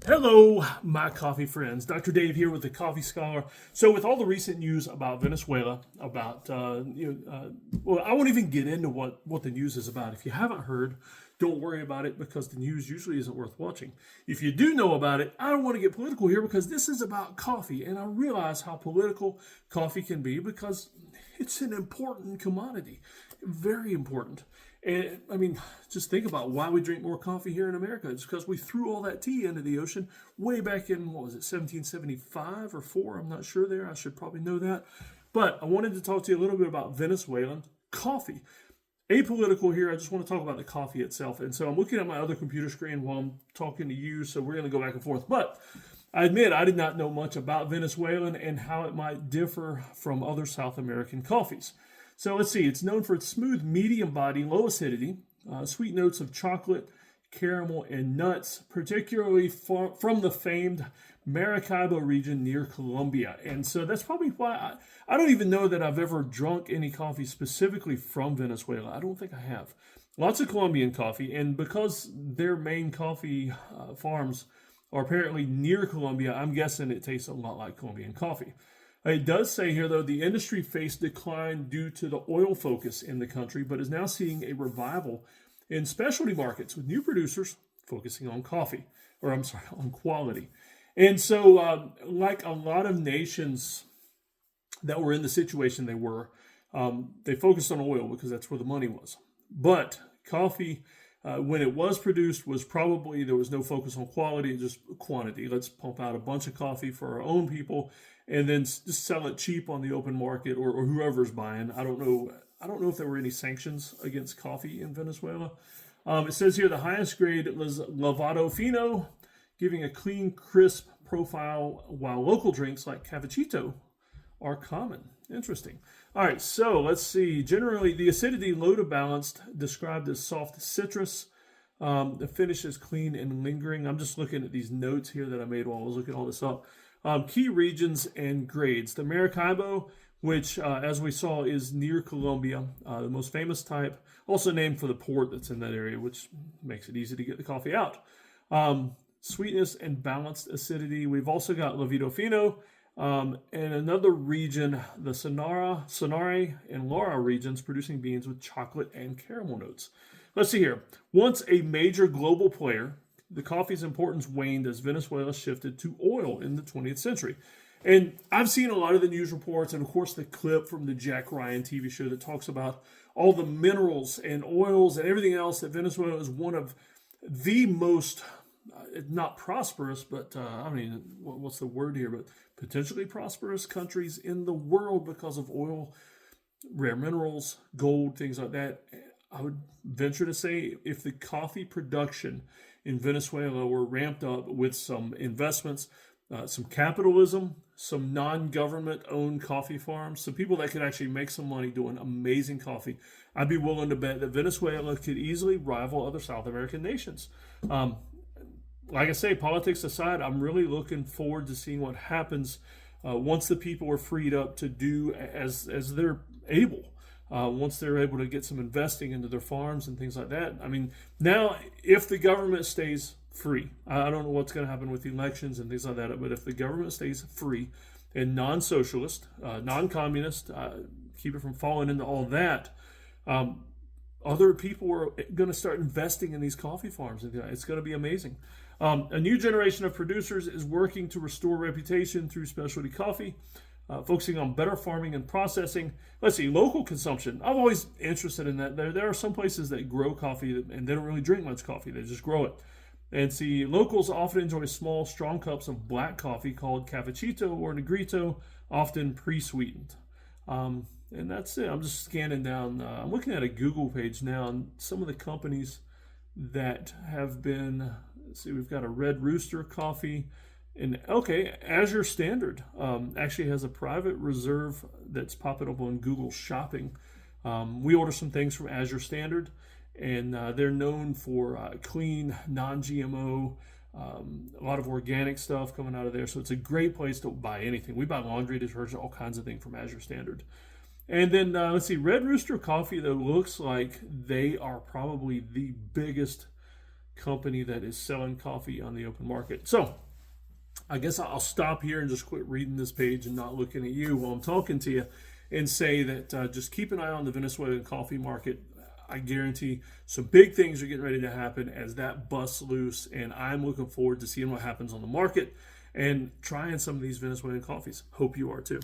Hello, my coffee friends. Dr. Dave here with the Coffee Scholar. So, with all the recent news about Venezuela, well, I won't even get into what the news is about. If you haven't heard, don't worry about it because the news usually isn't worth watching. If you do know about it, I don't want to get political here because this is about coffee, and I realize how political coffee can be because it's an important commodity, very important. And I mean, just think about why we drink more coffee here in America. It's because we threw all that tea into the ocean way back in, what was it, 1775 or 4? I'm not sure there. I should probably know that. But I wanted to talk to you a little bit about Venezuelan coffee. Apolitical here, I just want to talk about the coffee itself. And so I'm looking at my other computer screen while I'm talking to you, so we're going to go back and forth. But I admit I did not know much about Venezuelan and how it might differ from other South American coffees. So let's see, it's known for its smooth, medium body, low acidity, sweet notes of chocolate, caramel, and nuts, particularly from the famed Maracaibo region near Colombia. And so that's probably why I don't even know that I've ever drunk any coffee specifically from Venezuela. I don't think I have. Lots of Colombian coffee, and because their main coffee farms are apparently near Colombia, I'm guessing it tastes a lot like Colombian coffee. It does say here, though, the industry faced decline due to the oil focus in the country, but is now seeing a revival in specialty markets with new producers focusing on on quality. And so, like a lot of nations that were in the situation they were, they focused on oil because that's where the money was. But coffee, when it was produced, there was no focus on quality, just quantity. Let's pump out a bunch of coffee for our own people and then just sell it cheap on the open market or whoever's buying. I don't know if there were any sanctions against coffee in Venezuela. It says here the highest grade was Lavado Fino, giving a clean, crisp profile, while local drinks like cafecito are common. Interesting. All right, so let's see. Generally, the acidity low to balanced, described as soft citrus. The finish is clean and lingering. I'm just looking at these notes here that I made while I was looking all this up. Key regions and grades. The Maracaibo, which, as we saw, is near Colombia, the most famous type, also named for the port that's in that area, which makes it easy to get the coffee out. Sweetness and balanced acidity. We've also got Lavado Fino, and another region, the Sonare, and Lara regions, producing beans with chocolate and caramel notes. Let's see here. Once a major global player, the coffee's importance waned as Venezuela shifted to oil in the 20th century. And I've seen a lot of the news reports and, of course, the clip from the Jack Ryan TV show that talks about all the minerals and oils and everything else that Venezuela is one of the most, not prosperous, but what's the word here, but potentially prosperous countries in the world because of oil, rare minerals, gold, things like that. I would venture to say if the coffee production in Venezuela were ramped up with some investments, some capitalism, some non-government owned coffee farms, some people that could actually make some money doing amazing coffee, I'd be willing to bet that Venezuela could easily rival other South American nations. Like I say, politics aside, I'm really looking forward to seeing what happens once the people are freed up to do as they're able. Once they're able to get some investing into their farms and things like that. I mean, now, if the government stays free, I don't know what's going to happen with elections and things like that, but if the government stays free and non-socialist, non-communist, keep it from falling into all that, other people are going to start investing in these coffee farms. It's going to be amazing. A new generation of producers is working to restore reputation through specialty coffee. Focusing on better farming and processing. Let's see, local consumption. I'm always interested in that. There are some places that grow coffee and they don't really drink much coffee. They just grow it. And see, locals often enjoy small, strong cups of black coffee called cafecito or negrito, often pre-sweetened. And that's it. I'm just scanning down. I'm looking at a Google page now, and some of the companies that have been, let's see, we've got a Red Rooster coffee. And okay, Azure Standard actually has a private reserve that's popping up on Google Shopping. We order some things from Azure Standard, and they're known for clean, non-GMO, a lot of organic stuff coming out of there. So it's a great place to buy anything. We buy laundry detergent, all kinds of things from Azure Standard. And then let's see, Red Rooster Coffee, though, looks like they are probably the biggest company that is selling coffee on the open market. So I guess I'll stop here and just quit reading this page and not looking at you while I'm talking to you, and say that just keep an eye on the Venezuelan coffee market. I guarantee some big things are getting ready to happen as that busts loose, and I'm looking forward to seeing what happens on the market and trying some of these Venezuelan coffees. Hope you are too.